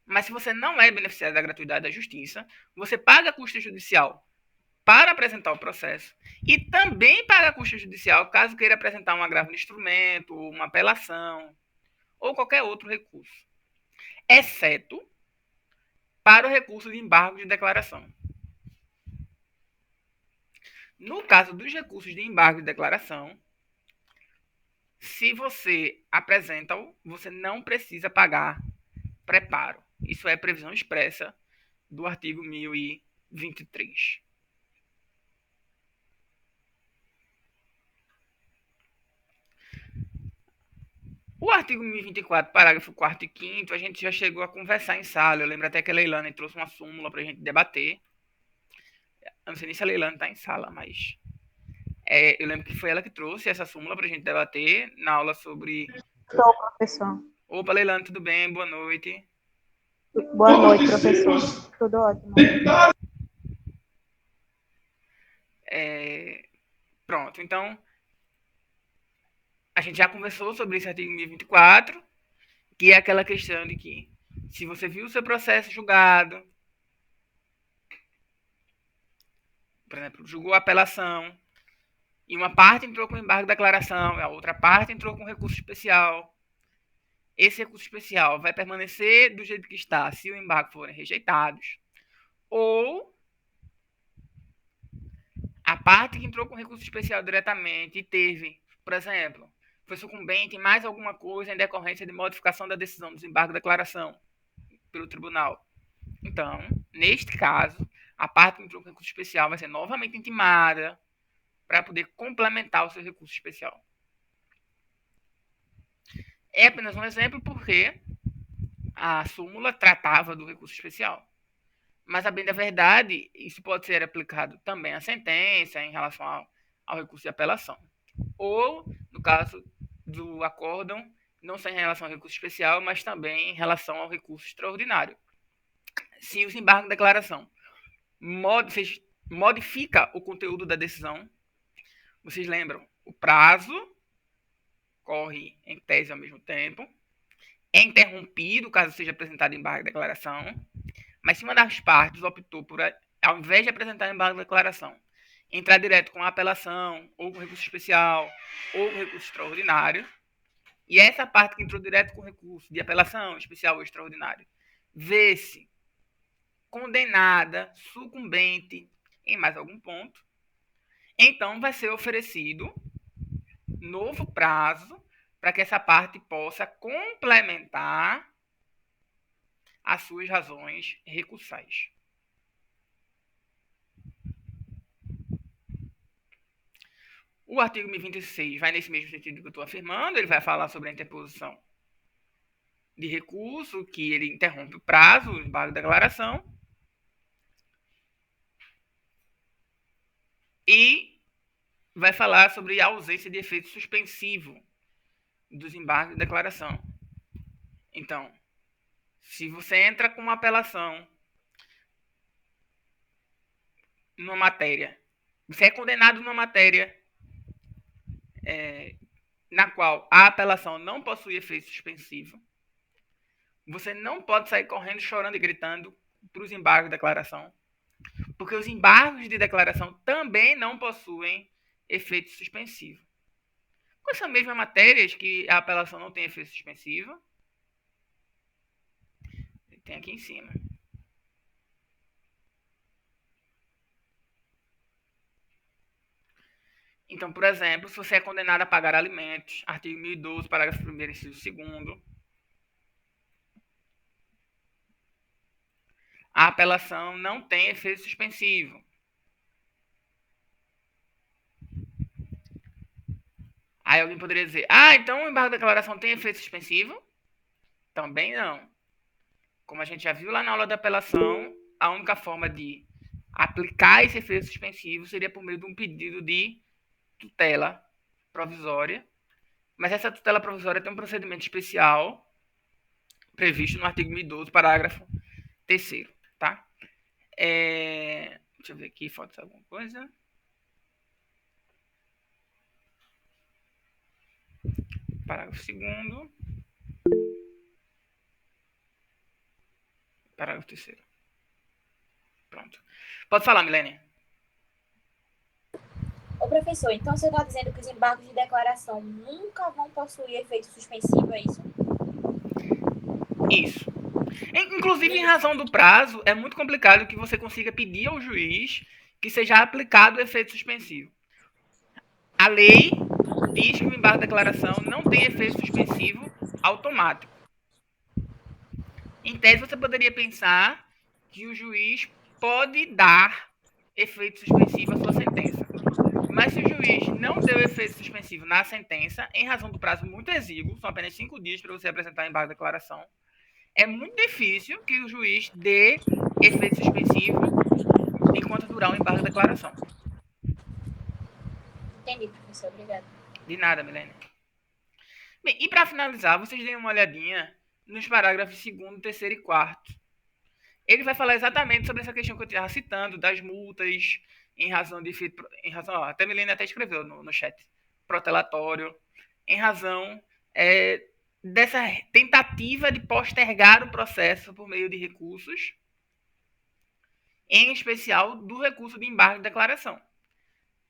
Mas se você não é beneficiário da gratuidade da justiça, você paga a custa judicial para apresentar o processo e também paga a custa judicial caso queira apresentar um agravo no instrumento, uma apelação ou qualquer outro recurso, exceto para o recurso de embargo de declaração. No caso dos recursos de embargo de declaração, se você apresenta-o, você não precisa pagar preparo. Isso é previsão expressa do artigo 1023. O artigo 1024, parágrafo 4º e 5º, a gente já chegou a conversar em sala. Eu lembro até que a Leilane trouxe uma súmula para a gente debater. Eu não sei nem se a Leilane está em sala, mas eu lembro que foi ela que trouxe essa súmula para a gente debater na aula sobre... Sou, professor. Opa, Leilane, tudo bem? Boa noite. Boa noite, professor. Tudo ótimo. Pronto, então... A gente já conversou sobre esse artigo 1024, que é aquela questão de que se você viu o seu processo julgado, por exemplo, julgou a apelação, e uma parte entrou com embargo de declaração, e a outra parte entrou com recurso especial, esse recurso especial vai permanecer do jeito que está se o embargo forem rejeitados, ou a parte que entrou com recurso especial diretamente e teve, por exemplo, foi sucumbente em mais alguma coisa em decorrência de modificação da decisão do desembargo de declaração pelo tribunal. Então, neste caso, a parte que entrou com recurso especial vai ser novamente intimada para poder complementar o seu recurso especial. É apenas um exemplo porque a súmula tratava do recurso especial. Mas, a bem da verdade, isso pode ser aplicado também à sentença em relação ao recurso de apelação. Ou, no caso do acórdão, não só em relação ao recurso especial, mas também em relação ao recurso extraordinário. Se o embargo de declaração modifica o conteúdo da decisão, vocês lembram, o prazo corre em tese ao mesmo tempo, é interrompido caso seja apresentado embargo de declaração, mas se uma das partes optou por, ao invés de apresentar embargo de declaração, entrar direto com a apelação, ou com recurso especial, ou com recurso extraordinário, e essa parte que entrou direto com recurso de apelação, especial ou extraordinário, vê-se condenada, sucumbente em mais algum ponto, então vai ser oferecido novo prazo para que essa parte possa complementar as suas razões recursais. O artigo 1026 vai nesse mesmo sentido que eu estou afirmando, ele vai falar sobre a interposição de recurso, que ele interrompe o prazo, o embargo da declaração, e vai falar sobre a ausência de efeito suspensivo dos embargos de declaração. Então, se você entra com uma apelação numa matéria, você é condenado numa matéria na qual a apelação não possui efeito suspensivo, você não pode sair correndo, chorando e gritando para os embargos de declaração, porque os embargos de declaração também não possuem efeito suspensivo. Quais são as mesmas matérias que a apelação não tem efeito suspensivo? Tem aqui em cima. Então, por exemplo, se você é condenado a pagar alimentos, artigo 1012, parágrafo 1º, inciso 2º, a apelação não tem efeito suspensivo. Aí alguém poderia dizer, então o embargo da declaração tem efeito suspensivo? Também não. Como a gente já viu lá na aula da apelação, a única forma de aplicar esse efeito suspensivo seria por meio de um pedido de tutela provisória Mas essa tutela provisória tem um procedimento especial previsto no artigo 1012, parágrafo 3º, tá? Deixa eu ver aqui, falta alguma coisa. Parágrafo 2º. Parágrafo 3º. Pronto. Pode falar, Milene. Ô, professor, então você está dizendo que os embargos de declaração nunca vão possuir efeito suspensivo, é isso? Isso. Inclusive, em razão do prazo, é muito complicado que você consiga pedir ao juiz que seja aplicado o efeito suspensivo. A lei diz que o embargo de declaração não tem efeito suspensivo automático. Em tese, você poderia pensar que o juiz pode dar efeito suspensivo à sua sentença. Mas se o juiz não deu efeito suspensivo na sentença, em razão do prazo muito exíguo, são apenas 5 dias para você apresentar o embargo de declaração, é muito difícil que o juiz dê efeito suspensivo enquanto durar o embargo de declaração. Entendi, professor. Obrigada. De nada, Milene. Bem, e para finalizar, vocês deem uma olhadinha nos parágrafos 2º, 3º e 4º. Ele vai falar exatamente sobre essa questão que eu estava citando, das multas, em razão de efeito... até a Milene até escreveu no chat. Protelatório. Em razão dessa tentativa de postergar o processo por meio de recursos, em especial do recurso de embargo de declaração.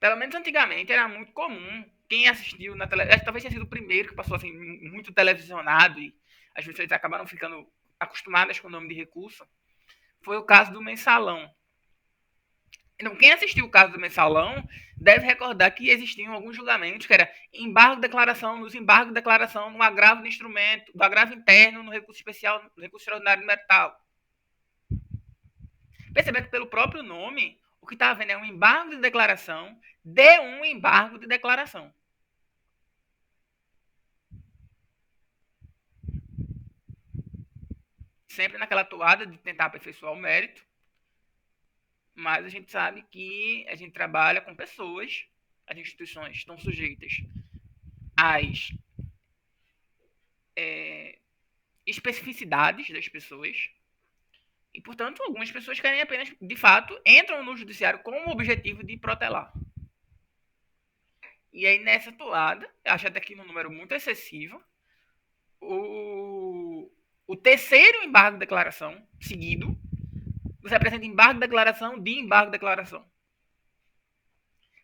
Pelo menos antigamente era muito comum, quem assistiu na televisão, talvez tenha sido o primeiro que passou assim, muito televisionado, e as pessoas acabaram ficando acostumadas com o nome de recurso, foi o caso do mensalão. Então, quem assistiu o caso do mensalão deve recordar que existiam alguns julgamentos que era embargo de declaração, nos embargos de declaração, no agravo do instrumento, do agravo interno, no recurso especial, no recurso extraordinário metal. Percebe que pelo próprio nome, o que está havendo é um embargo de declaração de um embargo de declaração. Sempre naquela toada de tentar aperfeiçoar o mérito, mas a gente sabe que a gente trabalha com pessoas, as instituições estão sujeitas às especificidades das pessoas, e, portanto, algumas pessoas querem apenas, de fato, entram no judiciário com o objetivo de protelar. E aí, nessa toada, acho até que um número muito excessivo, o terceiro embargo de declaração seguido, você apresenta embargo de declaração de embargo de declaração.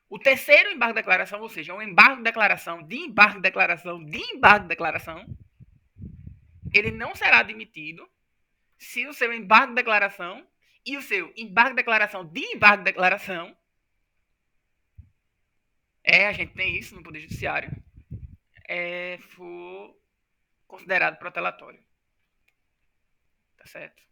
O terceiro embargo de declaração, ou seja, um embargo de declaração de embargo de declaração de embargo de declaração, ele não será admitido se o seu embargo de declaração e o seu embargo de declaração de embargo de declaração, a gente tem isso no Poder Judiciário, for considerado protelatório. Tá certo?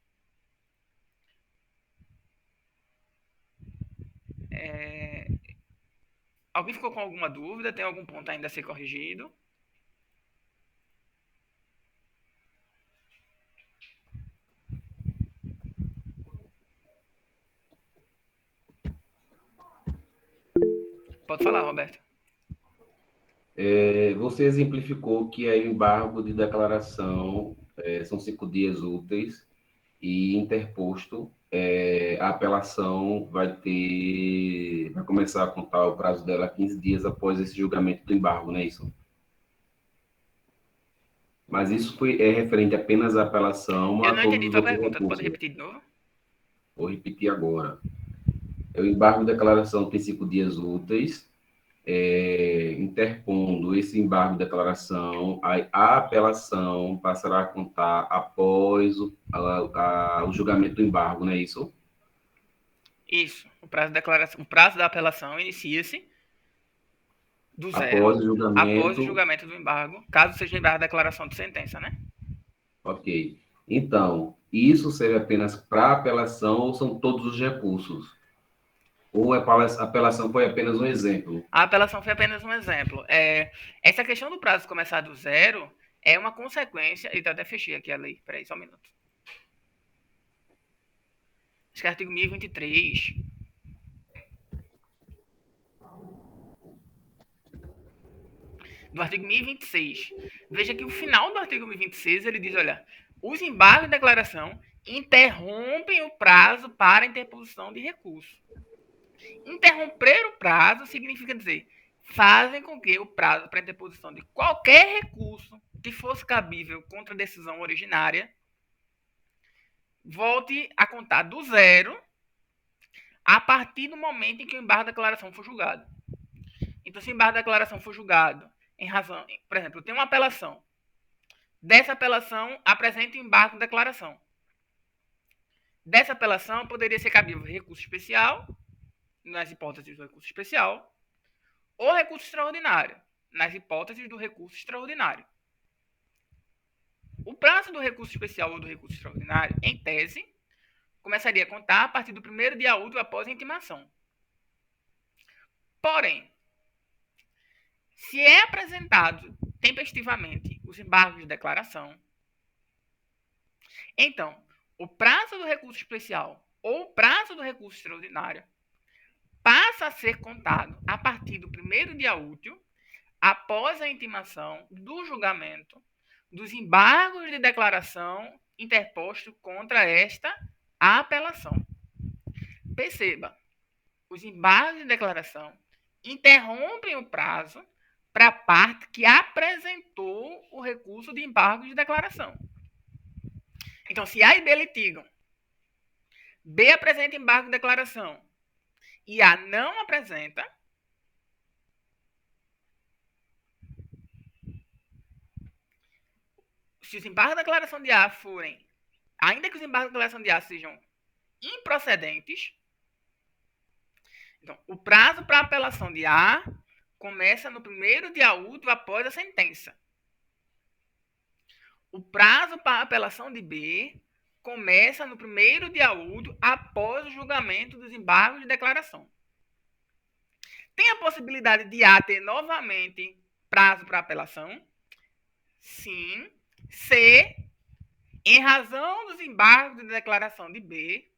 Alguém ficou com alguma dúvida? Tem algum ponto ainda a ser corrigido? Pode falar, Roberto. Você exemplificou que é embargo de declaração, são 5 dias úteis, e interposto, a apelação vai começar a contar o prazo dela 15 dias após esse julgamento do embargo, não é isso? Mas isso é referente apenas à apelação, Eu a não todos entendi os tua outros pergunta, tu pode recursos. repetir de novo? Vou repetir agora. O embargo de declaração tem 5 dias úteis, interpondo esse embargo de declaração, a apelação passará a contar após o julgamento do embargo, não é isso? Isso. O prazo da apelação inicia-se do zero após o julgamento do embargo, caso seja embargo de declaração de sentença, né? Ok. Então, isso serve apenas para apelação ou são todos os recursos? Ou a apelação foi apenas um exemplo? A apelação foi apenas um exemplo. Essa questão do prazo começar do zero é uma consequência... Eu até fechei aqui a lei. Peraí, só um minuto. Acho que é artigo 1023. do artigo 1026. Veja que o final do artigo 1026 ele diz, olha, os embargos de declaração interrompem o prazo para interposição de recurso. Interromper o prazo significa dizer, fazem com que o prazo para interposição de qualquer recurso que fosse cabível contra a decisão originária volte a contar do zero a partir do momento em que o embargo de declaração for julgado. Então, se o embargo de declaração for julgado em razão, por exemplo, eu tenho uma apelação. Dessa apelação, apresento o embargo de declaração. Dessa apelação, poderia ser cabível recurso especial, nas hipóteses do recurso especial, ou recurso extraordinário, nas hipóteses do recurso extraordinário. O prazo do recurso especial ou do recurso extraordinário, em tese, começaria a contar a partir do primeiro dia útil após a intimação. Porém, se é apresentado tempestivamente os embargos de declaração, então, o prazo do recurso especial ou o prazo do recurso extraordinário passa a ser contado a partir do primeiro dia útil após a intimação do julgamento dos embargos de declaração interpostos contra esta apelação. Perceba, os embargos de declaração interrompem o prazo para a parte que apresentou o recurso de embargo de declaração. Então, se A e B litigam, B apresenta embargo de declaração e A não apresenta, se os embargos de declaração de A forem, ainda que os embargos de declaração de A sejam improcedentes, então, o prazo para apelação de A começa no primeiro dia útil após a sentença. O prazo para apelação de B começa no primeiro dia útil após o julgamento dos embargos de declaração. Tem a possibilidade de A ter novamente prazo para apelação? Sim. Se, em razão dos embargos de declaração de B,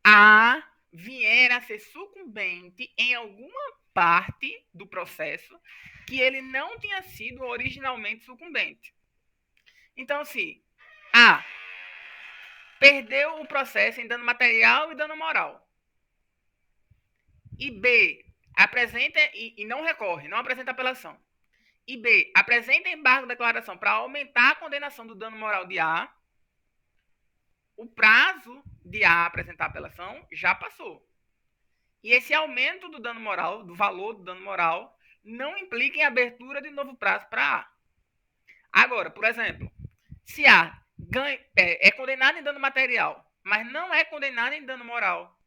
A vier a ser sucumbente em alguma parte do processo que ele não tinha sido originalmente sucumbente. Então, se A perdeu o processo em dano material e dano moral, e B apresenta e não recorre, não apresenta apelação, e B apresenta embargo de declaração para aumentar a condenação do dano moral de A, o prazo de A apresentar apelação já passou. E esse aumento do dano moral, do valor do dano moral, não implica em abertura de novo prazo para A. Agora, por exemplo, se A é condenado em dano material, mas não é condenado em dano moral,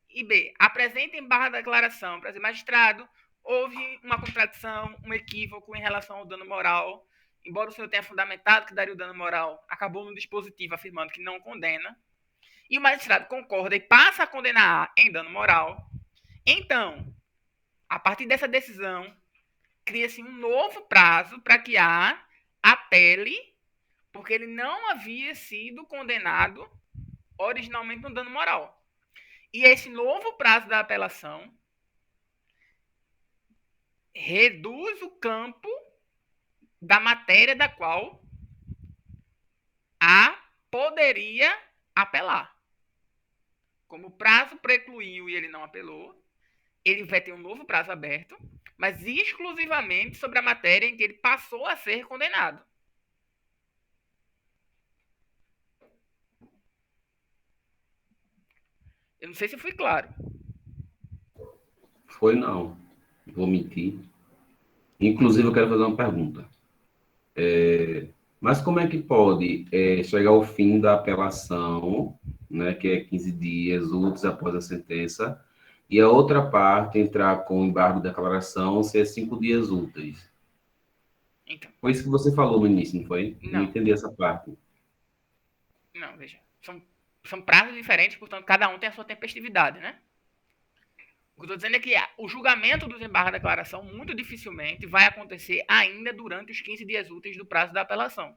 e B apresenta embargo de declaração para dizer, magistrado, houve uma contradição, um equívoco em relação ao dano moral, embora o senhor tenha fundamentado que daria o dano moral, acabou no dispositivo afirmando que não condena, e o magistrado concorda e passa a condenar A em dano moral, então, a partir dessa decisão, cria-se um novo prazo para que A apele, porque ele não havia sido condenado originalmente no dano moral. E esse novo prazo da apelação reduz o campo da matéria da qual A poderia apelar. Como o prazo precluiu e ele não apelou, ele vai ter um novo prazo aberto, mas exclusivamente sobre a matéria em que ele passou a ser condenado. Eu não sei se fui claro. Foi não. Vou mentir. Inclusive, eu quero fazer uma pergunta. Mas como é que pode chegar ao fim da apelação, né, que é 15 dias úteis após a sentença, e a outra parte entrar com embargo de declaração se é 5 dias úteis? Então, Foi isso que você falou no início, não foi? Não. Não entendi essa parte. não, veja. São prazos diferentes, portanto, cada um tem a sua tempestividade, né? O que eu estou dizendo é que o julgamento dos embargos de declaração muito dificilmente vai acontecer ainda durante os 15 dias úteis do prazo da apelação.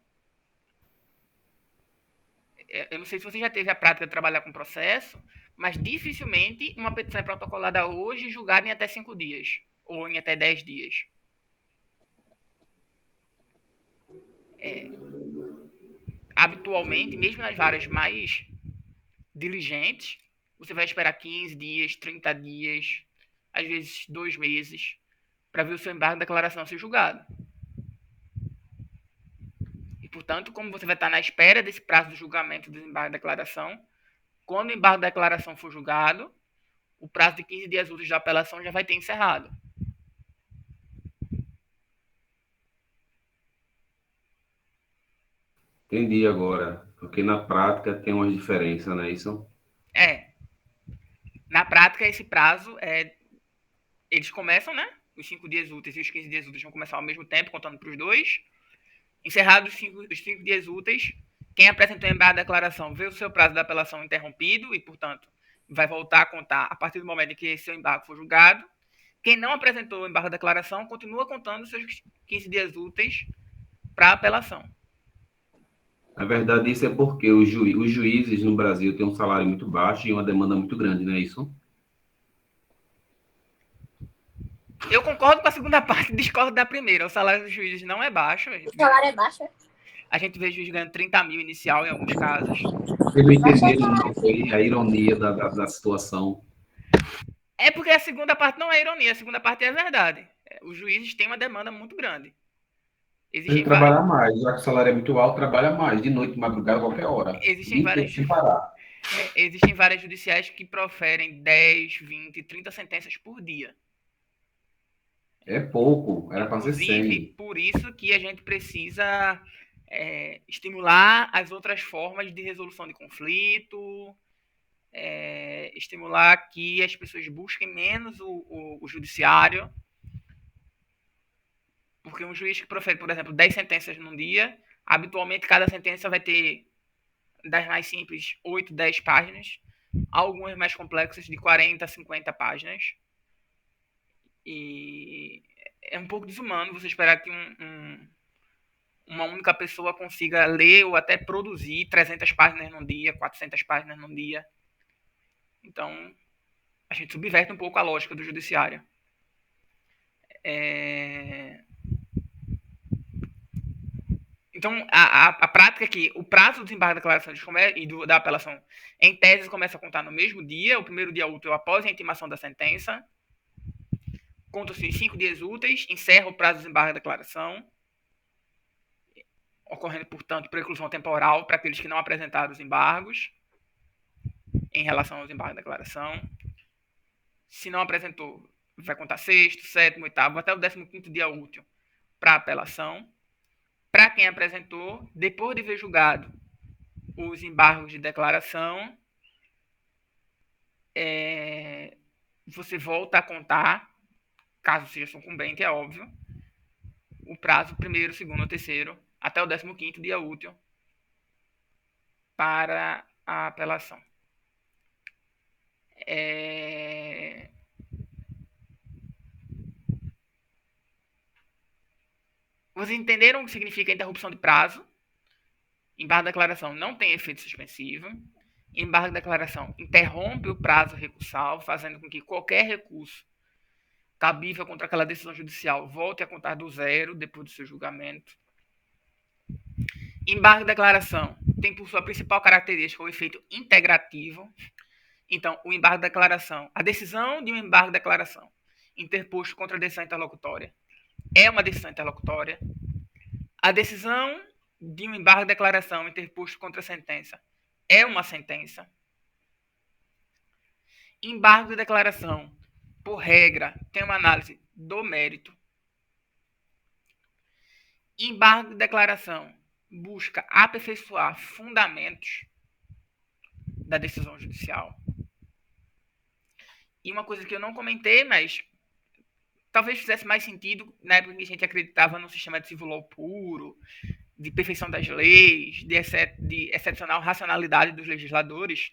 Eu não sei se você já teve a prática de trabalhar com processo, mas dificilmente uma petição é protocolada hoje e julgada em até 5 dias, ou em até 10 dias. Habitualmente, mesmo nas varas mais diligentes, você vai esperar 15 dias, 30 dias, às vezes 2 meses, para ver o seu embargo de declaração ser julgado. E, portanto, como você vai estar na espera desse prazo do julgamento do embargo de declaração, quando o embargo de declaração for julgado, o prazo de 15 dias úteis da apelação já vai ter encerrado. Entendi agora, porque na prática tem umas diferenças, não é isso? Na prática, esse prazo eles começam, né? Os 5 dias úteis e os 15 dias úteis vão começar ao mesmo tempo, contando para os dois. Encerrados os 5 dias úteis, quem apresentou embargo de declaração vê o seu prazo da apelação interrompido e, portanto, vai voltar a contar a partir do momento em que seu embargo for julgado. Quem não apresentou o embargo de declaração continua contando seus 15 dias úteis para apelação. Na verdade, isso é porque os juízes no Brasil têm um salário muito baixo e uma demanda muito grande, não é isso? Eu concordo com a segunda parte, discordo da primeira. O salário dos juízes não é baixo. O salário é baixo, é? A gente vê juiz ganhando 30 mil inicial em alguns casos. Eu não entendi, não, foi a ironia da situação. É porque a segunda parte não é ironia, a segunda parte é verdade. Os juízes têm uma demanda muito grande. Ele trabalha mais, já que o salário é muito alto, trabalha mais, de noite, de madrugada, qualquer hora. Existem várias, sem parar. Existem várias judiciais que proferem 10, 20, 30 sentenças por dia. É pouco, era para ser 100. Inclusive, por isso que a gente precisa estimular as outras formas de resolução de conflito, estimular que as pessoas busquem menos o judiciário, porque um juiz que profere, por exemplo, 10 sentenças num dia, habitualmente cada sentença vai ter, das mais simples, 8, 10 páginas, algumas mais complexas de 40, 50 páginas. E é um pouco desumano você esperar que uma única pessoa consiga ler ou até produzir 300 páginas num dia, 400 páginas num dia. Então, a gente subverte um pouco a lógica do judiciário. Então, a prática é que o prazo do desembarque da declaração e da apelação, em tese, começa a contar no mesmo dia, o primeiro dia útil após a intimação da sentença. Contam-se 5 dias úteis, encerra o prazo do desembarque da declaração, ocorrendo, portanto, preclusão temporal para aqueles que não apresentaram os embargos em relação aos embargos da declaração. Se não apresentou, vai contar sexto, sétimo, oitavo, até o 15º dia útil para apelação. Para quem apresentou, depois de ver julgado os embargos de declaração, você volta a contar, caso seja sucumbente, é óbvio, o prazo primeiro, segundo ou terceiro, até o 15º dia útil para a apelação. Vocês entenderam o que significa interrupção de prazo? Embargo de declaração não tem efeito suspensivo. Embargo de declaração interrompe o prazo recursal, fazendo com que qualquer recurso cabível contra aquela decisão judicial volte a contar do zero depois do seu julgamento. Embargo de declaração tem por sua principal característica o efeito integrativo. Então, o embargo de declaração, a decisão de um embargo de declaração interposto contra a decisão interlocutória é uma decisão interlocutória. A decisão de um embargo de declaração interposto contra a sentença é uma sentença. Embargo de declaração, por regra, tem uma análise do mérito. Embargo de declaração busca aperfeiçoar fundamentos da decisão judicial. E uma coisa que eu não comentei, mas talvez fizesse mais sentido na época que a gente acreditava no sistema de civil law puro, de perfeição das leis, de excepcional racionalidade dos legisladores,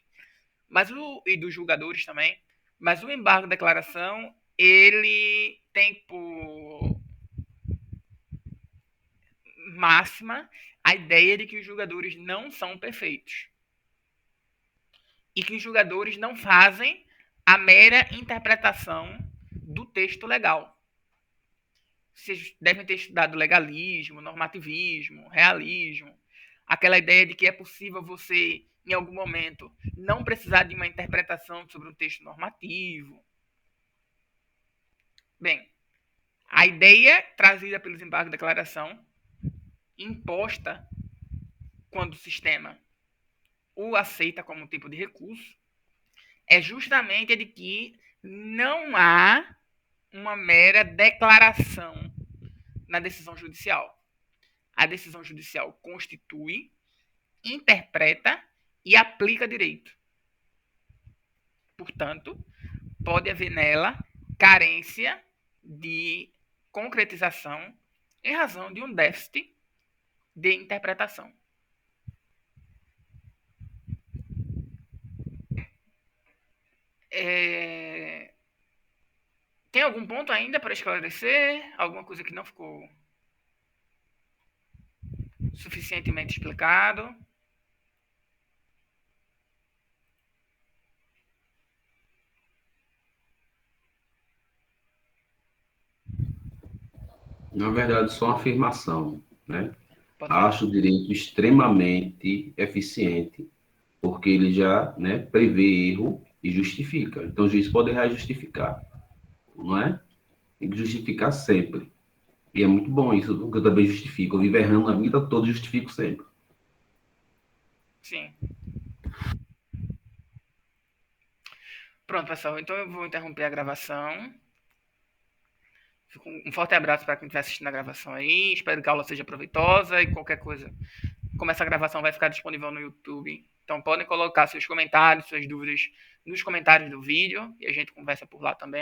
e dos julgadores também. Mas o embargo de declaração, ele tem por máxima a ideia de que os julgadores não são perfeitos. E que os julgadores não fazem a mera interpretação do texto legal. vocês devem ter estudado legalismo, normativismo, realismo, aquela ideia de que é possível você, em algum momento, não precisar de uma interpretação sobre um texto normativo. Bem, a ideia trazida pelo desembargo da declaração, imposta quando o sistema o aceita como um tipo de recurso, é justamente a de que não há uma mera declaração na decisão judicial. A decisão judicial constitui, interpreta e aplica direito. Portanto, pode haver nela carência de concretização em razão de um déficit de interpretação. Tem algum ponto ainda para esclarecer? Alguma coisa que não ficou suficientemente explicado? Na verdade, só uma afirmação, né? Pode falar. Acho o direito extremamente eficiente, porque ele já, né, prevê erro e justifica. Então, o juiz pode errar e justificar, não é? Tem que justificar sempre. E é muito bom isso, porque eu também justifico. Eu vivo errando a vida toda e justifico sempre. Sim. Pronto, pessoal. Então eu vou interromper a gravação. Um forte abraço para quem estiver assistindo a gravação aí. Espero que a aula seja proveitosa e qualquer coisa. Como essa gravação vai ficar disponível no YouTube, então podem colocar seus comentários, suas dúvidas nos comentários do vídeo e a gente conversa por lá também.